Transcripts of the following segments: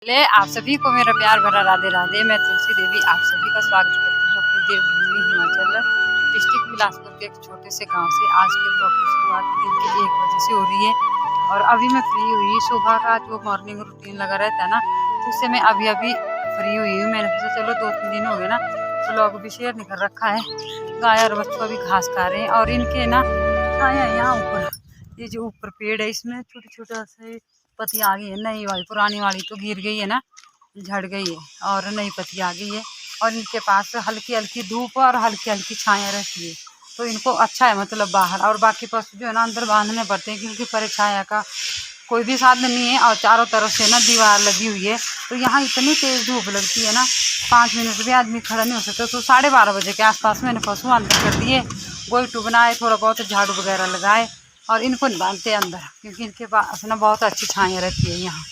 ले आप सभी को मेरा प्यार भरा राधे राधे। मैं तुलसी देवी आप सभी का स्वागत करती हूँ अपनी देवभूमि हिमाचल डिस्ट्रिक्ट बिलासपुर के एक छोटे से गांव से। आज के ब्लॉग की शुरुआत दिन के 1 बजे से हो रही है और अभी मैं फ्री हुई। सुबह का जो मॉर्निंग रूटीन लगा रहता है ना, उससे मैं अभी फ्री हुई हूँ। मैंने सोचा चलो 2-3 दिन हो गए ना, ब्लॉग भी शेयर नहीं कर रखा है। गाय और बच्चों भी घास खा रहे हैं और इनके ना छाया यहाँ ऊपर, ये जो ऊपर पेड़ है इसमें छोटे छोटे से पत्ती आ गई है। नई वाली, पुरानी वाली तो गिर गई है ना, झड़ गई है और नई पत्ती आ गई है। और इनके पास हल्की हल्की धूप और हल्की हल्की छाया रहती है, तो इनको अच्छा है मतलब बाहर। और बाकी पशु जो है ना अंदर बांधने पड़ते हैं, क्योंकि पर छाया का कोई भी साधन नहीं है और चारों तरफ से ना दीवार लगी हुई है। तो यहाँ इतनी तेज़ धूप लगती है ना, 5 मिनट भी आदमी खड़ा नहीं हो सकता। तो 12:30 बजे के आसपास मैंने पशु अंदर कर दिए, गोइठू बनाए, थोड़ा बहुत झाड़ू वगैरह लगाए और इनको नहीं बांधते अंदर, क्योंकि इनके पास ना बहुत अच्छी छाया रहती है यहाँ।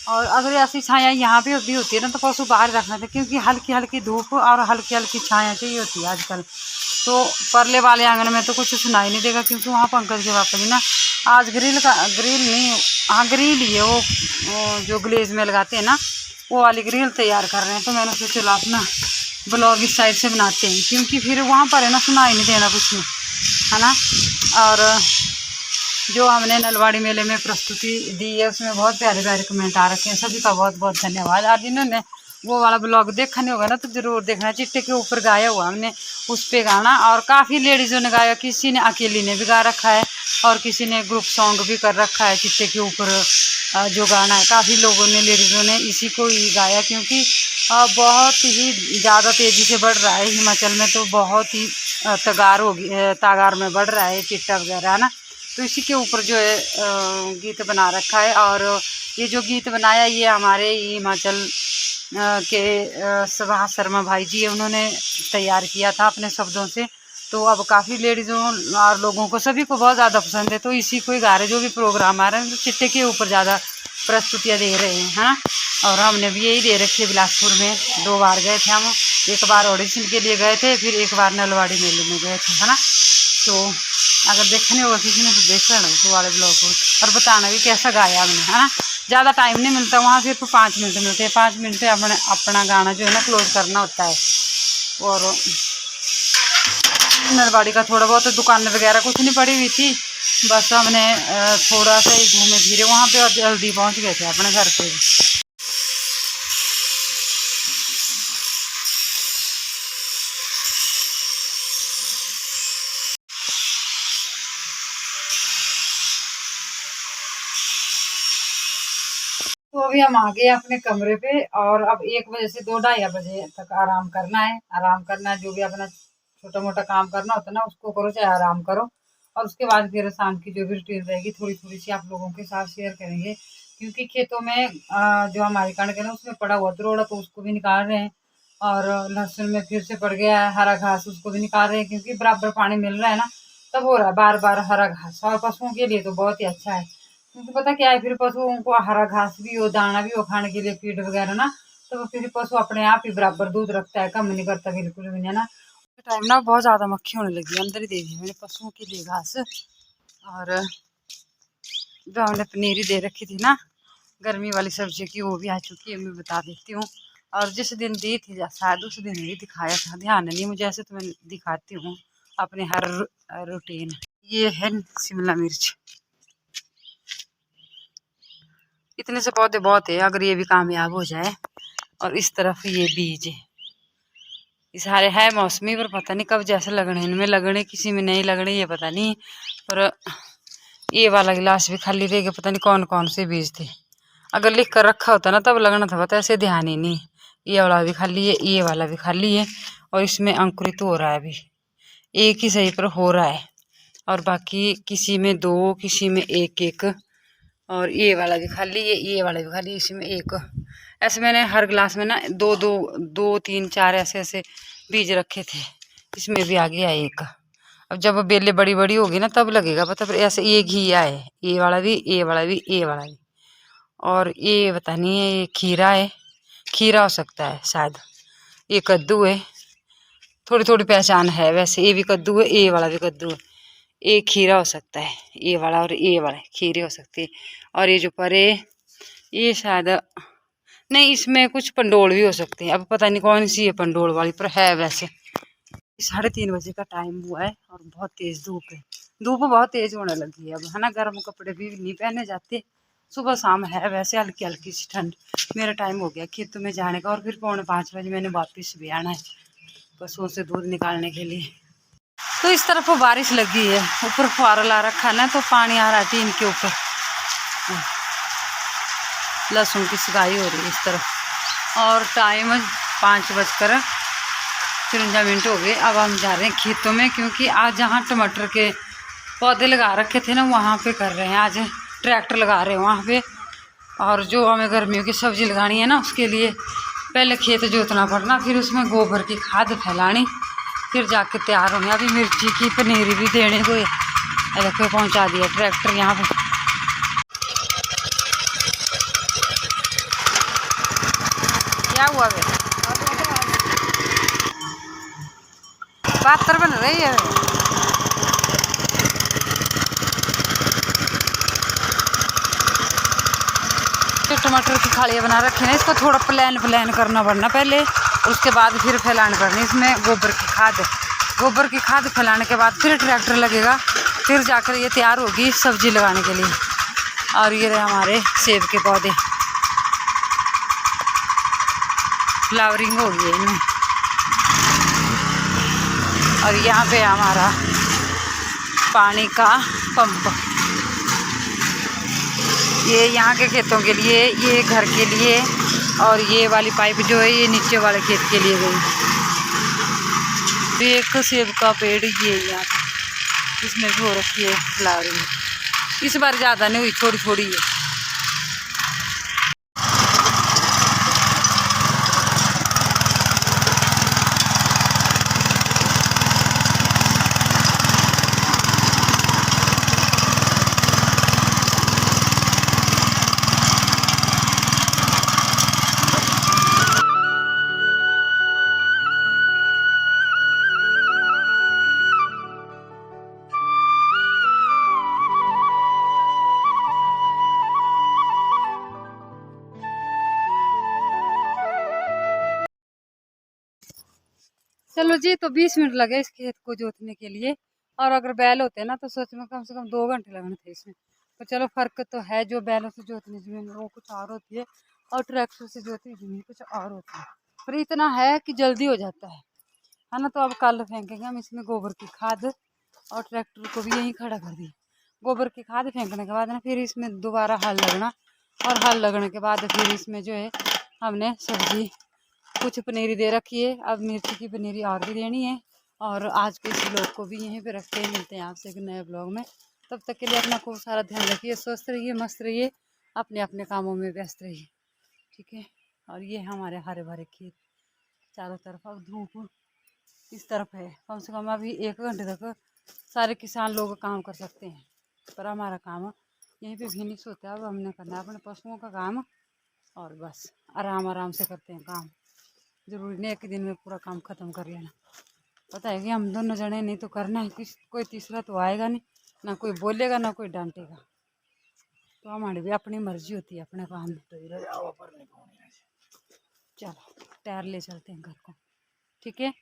और अगर ऐसी छाया यहाँ भी होती है ना, तो पशु बाहर रखना था, क्योंकि हल्की हल्की धूप और हल्की हल्की छाया चाहिए होती है आजकल। तो परले वाले आंगन में तो कुछ सुनाई नहीं देगा, क्योंकि वहाँ पंकज के पापा जी ना आज ग्रिल नहीं, हाँ ग्रिल ही है वो जो ग्लेज में लगाते हैं ना, वो वाली ग्रिल तैयार कर रहे हैं। तो मैंने सोचा चलो अपना ब्लॉग इस साइड से बनाते हैं, क्योंकि फिर वहाँ पर है ना सुनाई नहीं देना कुछ नहीं, है ना। और जो हमने नलवाड़ी मेले में प्रस्तुति दी है उसमें बहुत प्यारे प्यारे कमेंट आ रखे हैं, सभी का बहुत बहुत धन्यवाद। आज जिन्होंने वो वाला ब्लॉग देखा नहीं होगा ना, तो ज़रूर देखना। चिट्टे के ऊपर गाया हुआ हमने उस पर गाना, और काफ़ी लेडीज़ों ने गाया, किसी ने अकेली ने भी गा रखा है और किसी ने ग्रुप सॉन्ग भी कर रखा है। चिट्टे के ऊपर जो गाना है, काफ़ी लोगों ने, लेडीज़ों ने इसी को ही गाया, क्योंकि बहुत ही ज़्यादा तेज़ी से बढ़ रहा है हिमाचल में। तो बहुत ही तागार में बढ़ रहा है चिट्टा वगैरह, है ना। तो इसी के ऊपर जो है गीत बना रखा है। और ये जो गीत बनाया ये हमारे हिमाचल के सुभाष शर्मा भाई जी है, उन्होंने तैयार किया था अपने शब्दों से। तो अब काफ़ी लेडीज़ों और लोगों को, सभी को बहुत ज़्यादा पसंद है, तो इसी को ही गा रहे। जो भी प्रोग्राम आ रहे हैं तो चिट्टे के ऊपर ज़्यादा प्रस्तुतियाँ दे रहे हैं, है ना। और हमने भी यही दे रखी है बिलासपुर में। 2 बार गए थे हम, एक बार ऑडिशन के लिए गए थे, फिर एक बार नलवाड़ी मेले में गए थे, है ना। तो अगर देखने होगा किसी ने तो देख लेना उस वाले ब्लॉग को, और बताना भी कैसा गाया हमने, है ना। ज़्यादा टाइम नहीं मिलता वहाँ, सिर्फ 5 मिनट मिलते हैं। 5 मिनट से अपना गाना जो है ना क्लोज करना होता है। और नलवाड़ी का थोड़ा बहुत दुकान वगैरह कुछ नहीं पड़ी हुई थी, बस हमने थोड़ा सा ही घूमे फिरे वहाँ पे और जल्दी पहुँच गए थे अपने घर पे। तो अभी हम आ गए अपने कमरे पे, और अब 1 बजे से 2-2:30 बजे तक आराम करना है। आराम करना है, जो भी अपना छोटा मोटा काम करना होता है ना उसको करो, चाहे आराम करो। और उसके बाद फिर शाम की जो भी रूटीन रहेगी थोड़ी थोड़ी सी आप लोगों के साथ शेयर करेंगे, क्योंकि खेतों में जो हमारी कणक है ना उसमें पड़ा हुआ द्रोड़ा, तो उसको भी निकाल रहे हैं। और लहसुन में फिर से पड़ गया है हरा घास, उसको भी निकाल रहे हैं, क्योंकि बराबर पानी मिल रहा है ना, तब हो रहा है बार बार हरा घास। और पशुओं के लिए तो बहुत ही अच्छा है, क्योंकि पता क्या है, फिर पशुओं को हरा घास भी हो, दाना भी हो खाने के लिए, फीड वगैरह ना, तो फिर पशु अपने आप ही बराबर दूध रखता है, कम नहीं करता बिल्कुल भी, है ना। टाइम ना बहुत ज़्यादा मक्खी होने लगी, अंदर ही दे दी मैंने पशुओं के लिए घास। और जो हमने पनीरी दे रखी थी ना गर्मी वाली सब्जी की, वो भी आ चुकी है, मैं बता देती हूँ। और जिस दिन दी थी शायद उस दिन भी दिखाया था, ध्यान नहीं मुझे, ऐसे तो मैं दिखाती हूँ अपने हर रूटीन। ये है शिमला मिर्च, इतने से पौधे बहुत है, अगर ये भी कामयाब हो जाए। और इस तरफ ये बीज है, ये सारे है मौसमी, पर पता नहीं कब जैसे लगने, इनमें लगने किसी में नहीं लगने, ये पता नहीं। पर ये वाला गिलास भी खाली रह गया, पता नहीं कौन कौन से बीज थे। अगर लिख कर रखा होता ना तब लगना था, पता ऐसे ध्यान ही नहीं। ये वाला भी खाली है, ये वाला भी खाली है, और इसमें अंकुरित हो रहा है अभी, एक ही सही पर हो रहा है। और बाकी किसी में 2, किसी में 1-1, और ये वाला भी खाली है, ये वाला भी खाली, इसमें 1। ऐसे मैंने हर गिलास में ना 2 3 4 ऐसे ऐसे बीज रखे थे, इसमें भी आ गया 1। अब जब बेलें बड़ी बड़ी होगी ना तब लगेगा पता, फिर ऐसे एक ही आए, ये वाला भी, ये वाला भी, ये वाला भी। और ये पता नहीं है, ये खीरा है, खीरा हो सकता है शायद। ये कद्दू है, थोड़ी थोड़ी पहचान है वैसे, ये भी कद्दू है, ये वाला भी कद्दू है। ये खीरा हो सकता है, ये वाला और ये वाला खीरे हो सकती है। और ये जो परे ये शायद नहीं, इसमें कुछ पंडोल भी हो सकते हैं, अब पता नहीं कौन सी है पंडोल वाली, पर है वैसे। 3:30 बजे का टाइम हुआ है और बहुत तेज धूप है। धूप बहुत तेज होने लगी है अब, है ना। गर्म कपड़े भी नहीं पहने जाते। सुबह शाम है वैसे हल्की हल्की सी ठंड। मेरा टाइम हो गया खेतों में जाने का, और फिर 4:45 बजे मैंने वापस भी आना है पशुओं से दूध निकालने के लिए। तो इस तरफ बारिश लगी है, ऊपर फुहारा ला रखा ना, तो पानी आ रहा है टीन के ऊपर। लहसुन की सिकाई हो रही है इस तरफ। और टाइम 5:53 हो गए। अब हम जा रहे हैं खेतों में, क्योंकि आज जहाँ टमाटर के पौधे लगा रखे थे ना, वहाँ पे कर रहे हैं आज। ट्रैक्टर लगा रहे हैं वहाँ पे। और जो हमें गर्मियों की सब्जी लगानी है ना, उसके लिए पहले खेत जोतना पड़ना, फिर उसमें गोबर की खाद फैलानी, फिर जाके तैयार होने। अभी मिर्ची की पनीरी भी देने को देखो पहुँचा दिया ट्रैक्टर यहाँ पे। क्या हुआ वे? बातर बन रही है। जो टमाटर की खालियाँ बना रखी है ना, इसको थोड़ा प्लान करना पड़ना पहले, और उसके बाद फिर फैलाने पड़नी इसमें गोबर की खाद। गोबर की खाद फैलाने के बाद फिर ट्रैक्टर लगेगा, फिर जाकर ये तैयार होगी सब्जी लगाने के लिए। और ये रहे हमारे सेब के पौधे, फ्लावरिंग हो गई है इनमें। और यहाँ पे हमारा पानी का पंप, ये यहाँ के खेतों के लिए, ये घर के लिए, और ये वाली पाइप जो है ये नीचे वाले खेत के लिए गई। एक सेब का पेड़ ये यहाँ पे, इसमें भी हो रखी है फ्लावरिंग। इस बार ज़्यादा नहीं हुई, थोड़ी थोड़ी है। चलो जी, तो 20 मिनट लगे इस खेत को जोतने के लिए। और अगर बैल होते हैं ना, तो सोच में कम से कम 2 घंटे लगने थे इसमें। तो चलो फर्क तो है, जो बैलों से जोतनी जमीन वो कुछ और होती है, और ट्रैक्टर से जोतनी जमीन कुछ और होती है। पर इतना है कि जल्दी हो जाता है ना। तो अब कल फेंकेंगे हम इसमें गोबर की खाद, और ट्रैक्टर को भी यहीं खड़ा कर दिया। गोबर की खाद फेंकने के बाद ना, फिर इसमें दोबारा हल लगना, और हल लगने के बाद फिर इसमें जो है हमने सब्जी कुछ पनीरी दे रखी है। अब मिर्ची की पनीरी और भी देनी है। और आज के इस ब्लॉग को भी यहीं पे रखते हैं, मिलते हैं आपसे एक नए ब्लॉग में। तब तक के लिए अपना खूब सारा ध्यान रखिए, स्वस्थ रहिए, मस्त रहिए, अपने अपने कामों में व्यस्त रहिए, ठीक है। और ये हमारे हरे भरे खेत चारों तरफ। अब धूप इस तरफ है, कम से कम अभी 1 घंटे तक सारे किसान लोग काम कर सकते हैं, पर हमारा काम यहीं पे फिनिश होता है। अब हमने करना है अपने पशुओं का काम, और बस आराम आराम से करते हैं काम। जरूरी नहीं एक दिन में पूरा काम खत्म कर लेना। पता है कि हम दोनों जने नहीं तो करना है, कोई तीसरा तो आएगा नहीं, ना कोई बोलेगा ना कोई डांटेगा। तो हमारी भी अपनी मर्जी होती है अपने काम में। चलो टायर ले चलते हैं घर को, ठीक है।